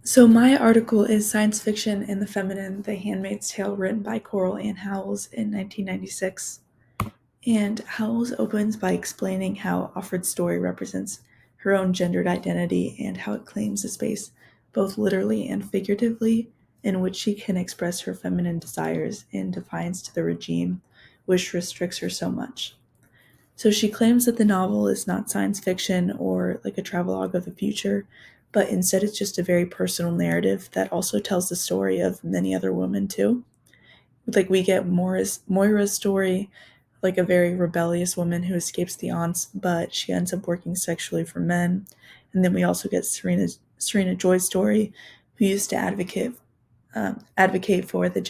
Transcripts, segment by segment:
So my article is Science Fiction and the Feminine, The Handmaid's Tale, written by Coral Ann Howells in 1996. And Howells opens by explaining how Offred's story represents her own gendered identity and how it claims a space, both literally and figuratively, in which she can express her feminine desires in defiance to the regime which restricts her so much. So she claims that the novel is not science fiction or like a travelogue of the future, but instead it's just a very personal narrative that also tells the story of many other women too. Like we get Moira's story, like a very rebellious woman who escapes the aunts, but she ends up working sexually for men. And then we also get Serena Joy's story, who used to advocate for the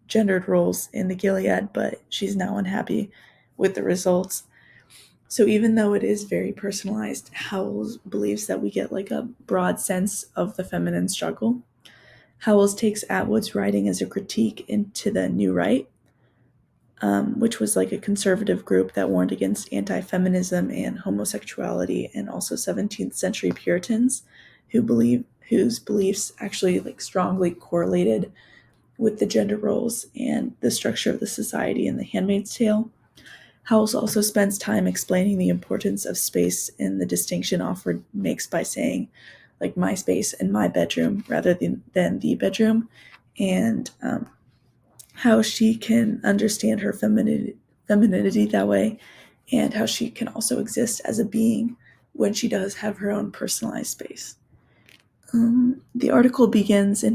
gendered roles in the Gilead, but she's now unhappy with the results. So even though it is very personalized, Howells believes that we get like a broad sense of the feminine struggle. Howells takes Atwood's writing as a critique into the New Right, which was like a conservative group that warned against anti-feminism and homosexuality, and also 17th century Puritans whose beliefs actually like strongly correlated with the gender roles and the structure of the society in The Handmaid's Tale. Howells also spends time explaining the importance of space and the distinction Offred makes by saying, like, my space and my bedroom rather than the bedroom, and how she can understand her femininity that way, and how she can also exist as a being when she does have her own personalized space. The article begins with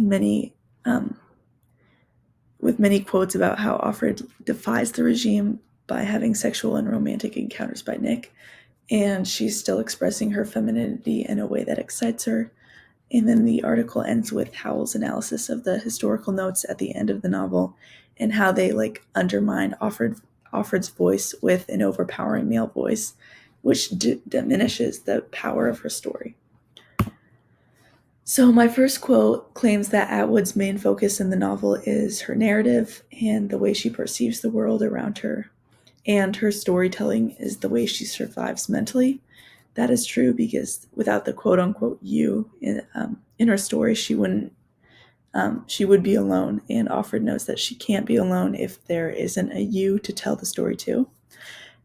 many quotes about how Offred defies the regime by having sexual and romantic encounters by Nick, and she's still expressing her femininity in a way that excites her. And then the article ends with Howell's analysis of the historical notes at the end of the novel and how they like undermine Offred's voice with an overpowering male voice, which diminishes the power of her story. So my first quote claims that Atwood's main focus in the novel is her narrative and the way she perceives the world around her, and her storytelling is the way she survives mentally. That is true because without the quote unquote you in her story, she would be alone. And Offred knows that she can't be alone if there isn't a you to tell the story to.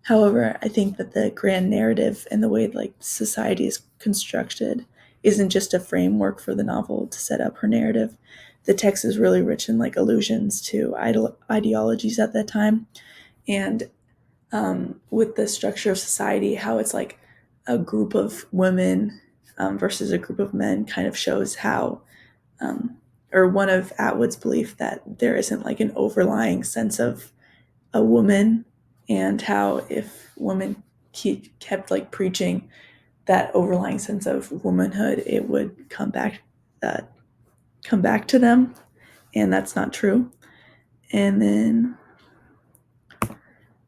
However, I think that the grand narrative and the way like society is constructed isn't just a framework for the novel to set up her narrative. The text is really rich in like allusions to ideologies at that time, and with the structure of society, how it's like a group of women versus a group of men kind of shows how, or one of Atwood's belief that there isn't like an overlying sense of a woman, and how if women kept like preaching that overlying sense of womanhood, it would uh, come back to them, and that's not true. And then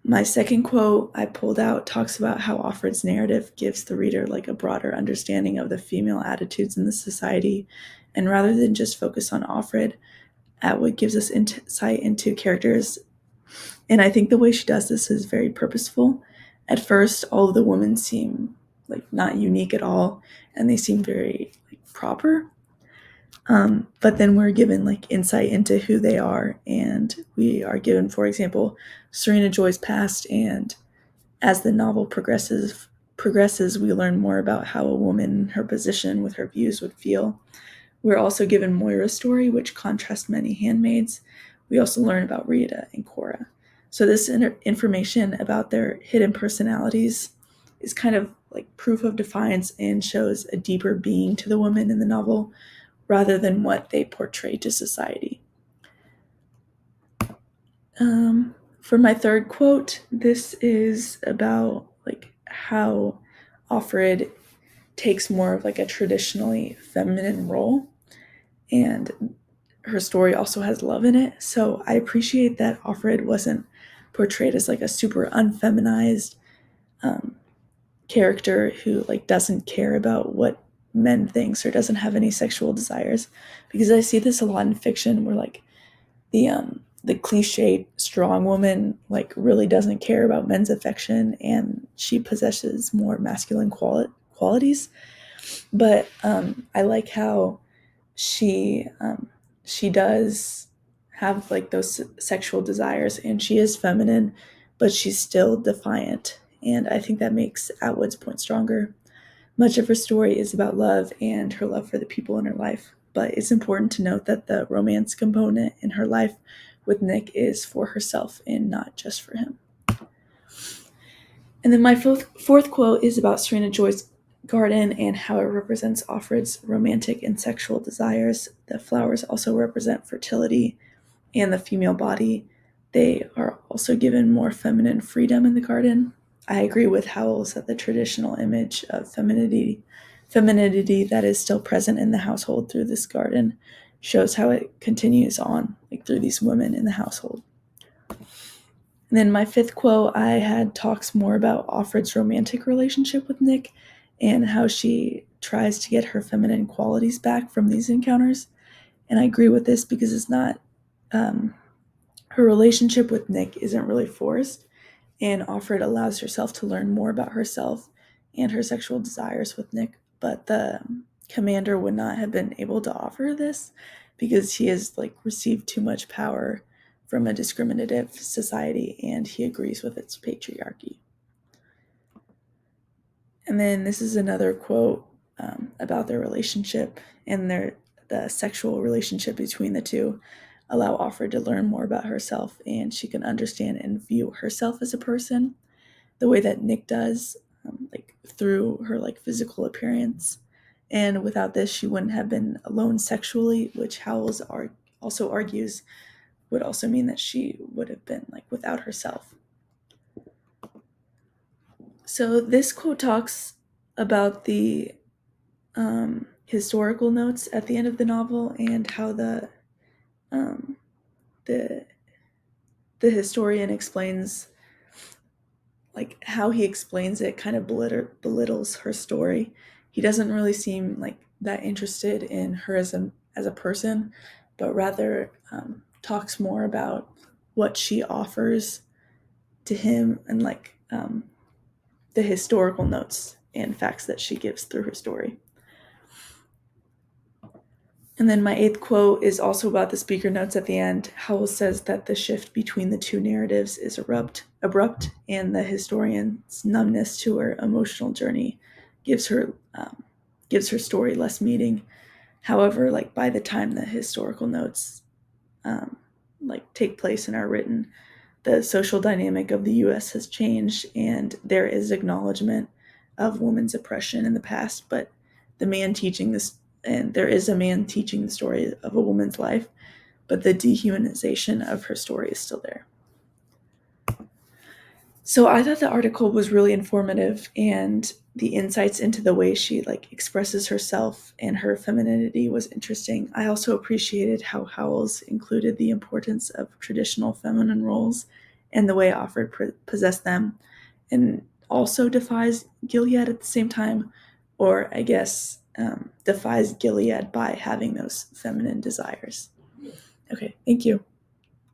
my second quote I pulled out talks about how Offred's narrative gives the reader like a broader understanding of the female attitudes in the society, and rather than just focus on Offred, Atwood gives us insight into characters, and I think the way she does this is very purposeful. At first, all of the women seem like not unique at all, and they seem very like proper. But then we're given like insight into who they are, and we are given, for example, Serena Joy's past, and as the novel progresses, we learn more about how a woman in her position with her views would feel. We're also given Moira's story, which contrasts many handmaids. We also learn about Rita and Cora. So this information about their hidden personalities is kind of like proof of defiance and shows a deeper being to the women in the novel rather than what they portray to society. For my third quote, this is about like how Offred takes more of like a traditionally feminine role, and her story also has love in it. So I appreciate that Offred wasn't portrayed as like a super unfeminized character who like doesn't care about what men thinks or doesn't have any sexual desires, because I see this a lot in fiction where like the cliched strong woman like really doesn't care about men's affection and she possesses more masculine qualities. But I like how she she does have like those sexual desires, and she is feminine, but she's still defiant. And I think that makes Atwood's point stronger. Much of her story is about love and her love for the people in her life, but it's important to note that the romance component in her life with Nick is for herself and not just for him. And then my fourth quote is about Serena Joy's garden and how it represents Offred's romantic and sexual desires. The flowers also represent fertility and the female body. They are also given more feminine freedom in the garden. I agree with Howells that the traditional image of femininity that is still present in the household through this garden shows how it continues on, like through these women in the household. And then my fifth quote, I had talks more about Offred's romantic relationship with Nick and how she tries to get her feminine qualities back from these encounters. And I agree with this because it's not, her relationship with Nick isn't really forced, and Offred allows herself to learn more about herself and her sexual desires with Nick. But the commander would not have been able to offer this because he has like received too much power from a discriminative society, and he agrees with its patriarchy. And then this is another quote about their relationship and the sexual relationship between the two allow Offred to learn more about herself, and she can understand and view herself as a person the way that Nick does, like through her like physical appearance. And without this, she wouldn't have been alone sexually, which Howells also argues would also mean that she would have been like without herself. So this quote talks about the historical notes at the end of the novel and how um, the the historian explains, like how he explains it kind of belittles her story. He doesn't really seem like that interested in her as a person, but rather talks more about what she offers to him and like the historical notes and facts that she gives through her story. And then my eighth quote is also about the speaker notes at the end. Howells says that the shift between the two narratives is abrupt, and the historian's numbness to her emotional journey gives her story less meaning. However, like by the time the historical notes like take place and are written, the social dynamic of the U.S. has changed, and there is acknowledgement of women's oppression in the past. But the man teaching this, and there is a man teaching the story of a woman's life, but the dehumanization of her story is still there. So I thought the article was really informative, and the insights into the way she like expresses herself and her femininity was interesting. I also appreciated how Howells included the importance of traditional feminine roles and the way Offred possessed them, and also defies Gilead at the same time, or I guess defies Gilead by having those feminine desires. Okay, thank you.